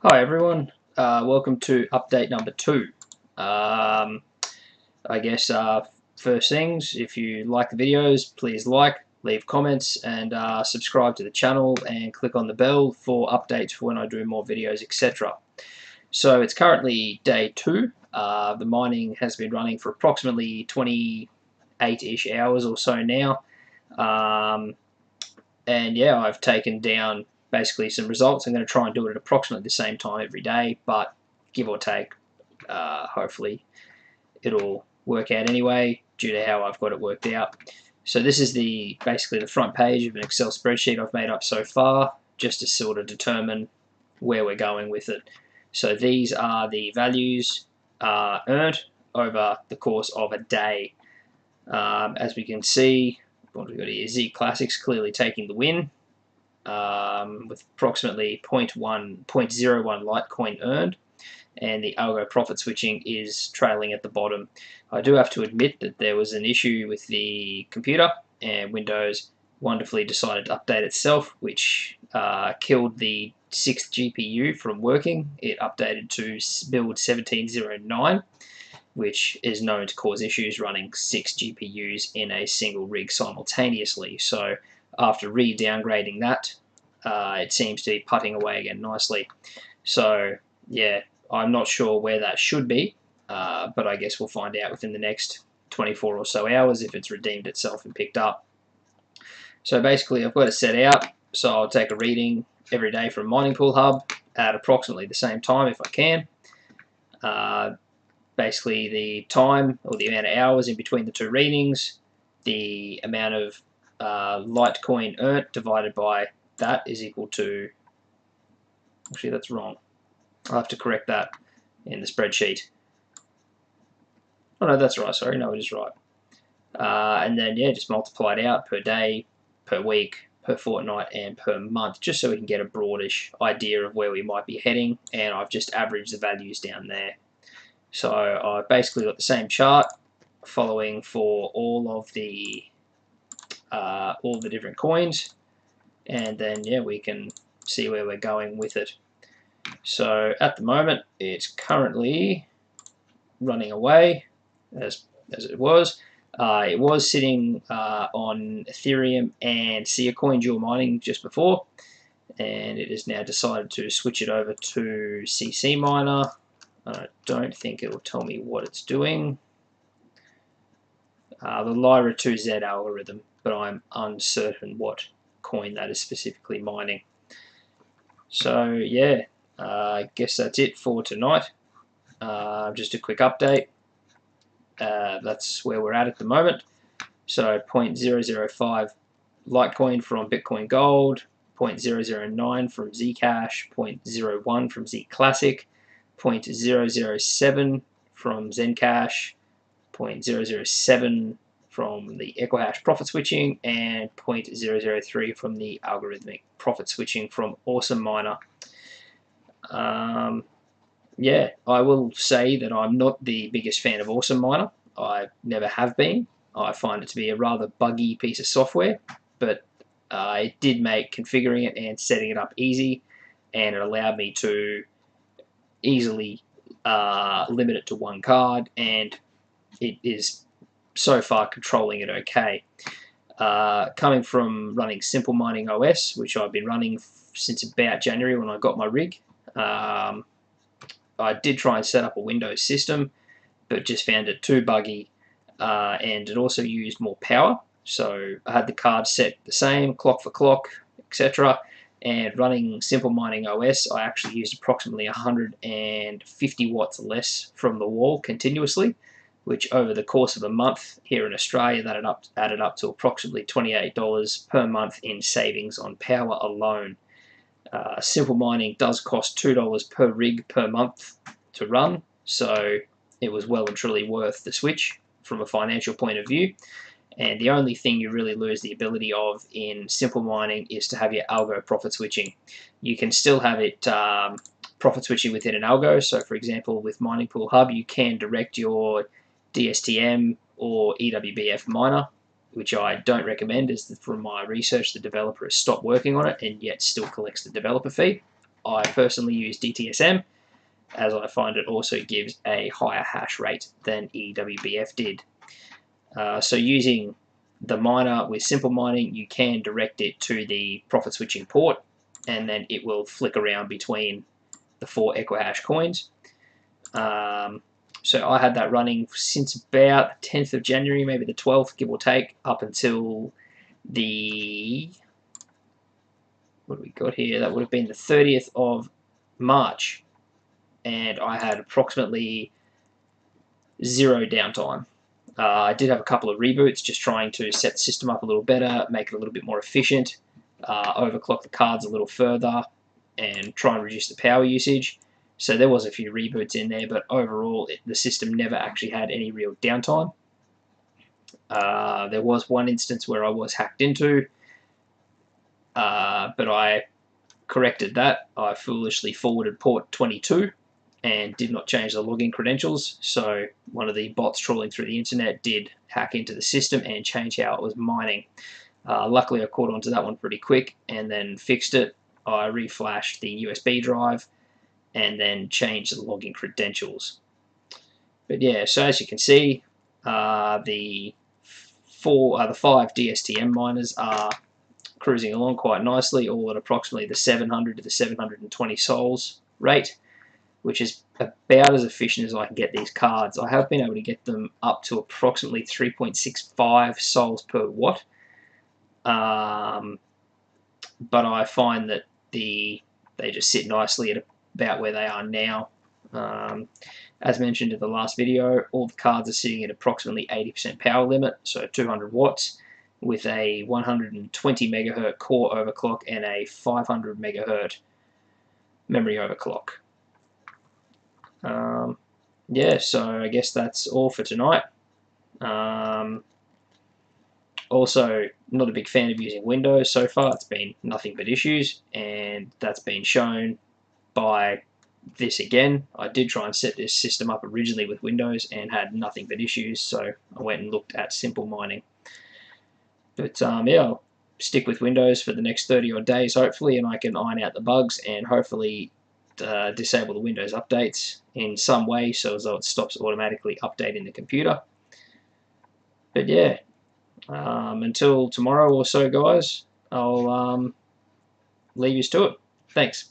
Hi everyone, welcome to update number 2. Um, I guess first things, if you like the videos, please like, leave comments, and subscribe to the channel and click on the bell for updates for when I do more videos, etc. So it's currently day 2. The mining has been running for approximately 28-ish hours or so now. And yeah, I've taken down basically some results. I'm going to try and do it at approximately the same time every day, but give or take, hopefully it'll work out anyway due to how I've got it worked out. So this is basically the front page of an Excel spreadsheet I've made up so far, just to sort of determine where we're going with it. So these are the values earned over the course of a day. As we can see, what we've got here, Z Classics clearly taking the win, with approximately 0.01 Litecoin earned, and the algo profit switching is trailing at the bottom. I do have to admit that there was an issue with the computer, and Windows wonderfully decided to update itself, which killed the 6th GPU from working. It updated to build 1709, which is known to cause issues running 6 GPUs in a single rig simultaneously. So after re-downgrading that, it seems to be putting away again nicely. So yeah, I'm not sure where that should be, but I guess we'll find out within the next 24 or so hours if it's redeemed itself and picked up. So basically I've got it set out, so I'll take a reading every day from Mining Pool Hub at approximately the same time if I can. Basically the time or the amount of hours in between the two readings, the amount of Litecoin earned divided by that is equal to, actually that's wrong, I'll have to correct that in the spreadsheet. Oh no, that's right, sorry, no it is right. And then yeah, just multiply it out per day, per week, per fortnight, and per month, just so we can get a broadish idea of where we might be heading, and I've just averaged the values down there. So I've basically got the same chart following for all of the different coins, and then yeah, we can see where we're going with it. So at the moment, it's currently running away as it was. It was sitting on Ethereum and Sia Coin dual mining just before, and it has now decided to switch it over to CC Miner. I don't think it will tell me what it's doing. The Lyra 2Z algorithm, but I'm uncertain what coin that is specifically mining. So yeah, I guess that's it for tonight. Just a quick update. That's where we're at the moment. So 0.005 Litecoin from Bitcoin Gold, 0.009 from Zcash, 0.01 from Z Classic, 0.007 from Zencash, 0.007 from the Equihash profit switching, and 0.003 from the algorithmic profit switching from Awesome Miner. Yeah, I will say that I'm not the biggest fan of Awesome Miner. I never have been. I find it to be a rather buggy piece of software, but it did make configuring it and setting it up easy, and it allowed me to easily limit it to one card, and it is so far controlling it okay. Coming from running Simple Mining OS, which I've been running since about January when I got my rig, I did try and set up a Windows system, but just found it too buggy, and it also used more power. So I had the card set the same, clock for clock, etc. And running Simple Mining OS, I actually used approximately 150 watts less from the wall continuously, which over the course of a month here in Australia, that added up to approximately $28 per month in savings on power alone. Simple Mining does cost $2 per rig per month to run, so it was well and truly worth the switch from a financial point of view. And the only thing you really lose the ability of in Simple Mining is to have your algo profit switching. You can still have it profit switching within an algo. So for example, with Mining Pool Hub, you can direct your DSTM or EWBF miner, which I don't recommend, as from my research, the developer has stopped working on it and yet still collects the developer fee. I personally use DTSM, as I find it also gives a higher hash rate than EWBF did. So using the miner with simple mining, you can direct it to the profit switching port, and then it will flick around between the 4 Equihash coins. So I had that running since about the 10th of January, maybe the 12th, give or take, up until the, what do we got here? That would have been the 30th of March, and I had approximately 0 downtime. I did have a couple of reboots, just trying to set the system up a little better, make it a little bit more efficient, overclock the cards a little further, and try and reduce the power usage. So there was a few reboots in there, but overall the system never actually had any real downtime. There was one instance where I was hacked into, but I corrected that. I foolishly forwarded port 22 and did not change the login credentials, so one of the bots trawling through the internet did hack into the system and change how it was mining. Luckily I caught on to that one pretty quick and then fixed it. I reflashed the USB drive and then changed the login credentials. But yeah, so as you can see, the 5 DSTM miners are cruising along quite nicely, all at approximately the 700 to the 720 sols rate, which is about as efficient as I can get these cards. I have been able to get them up to approximately 3.65 sols per watt, but I find that they just sit nicely at about where they are now. As mentioned in the last video, all the cards are sitting at approximately 80% power limit, so 200 watts, with a 120 megahertz core overclock and a 500 megahertz memory overclock. Yeah, so I guess that's all for tonight. Also, not a big fan of using Windows so far. It's been nothing but issues, and that's been shown by this again. I did try and set this system up originally with Windows and had nothing but issues, so I went and looked at simple mining. But yeah, I'll stick with Windows for the next 30 odd days hopefully, and I can iron out the bugs and hopefully disable the Windows updates in some way so as though it stops automatically updating the computer. But yeah, until tomorrow or so guys, I'll leave you to it. Thanks.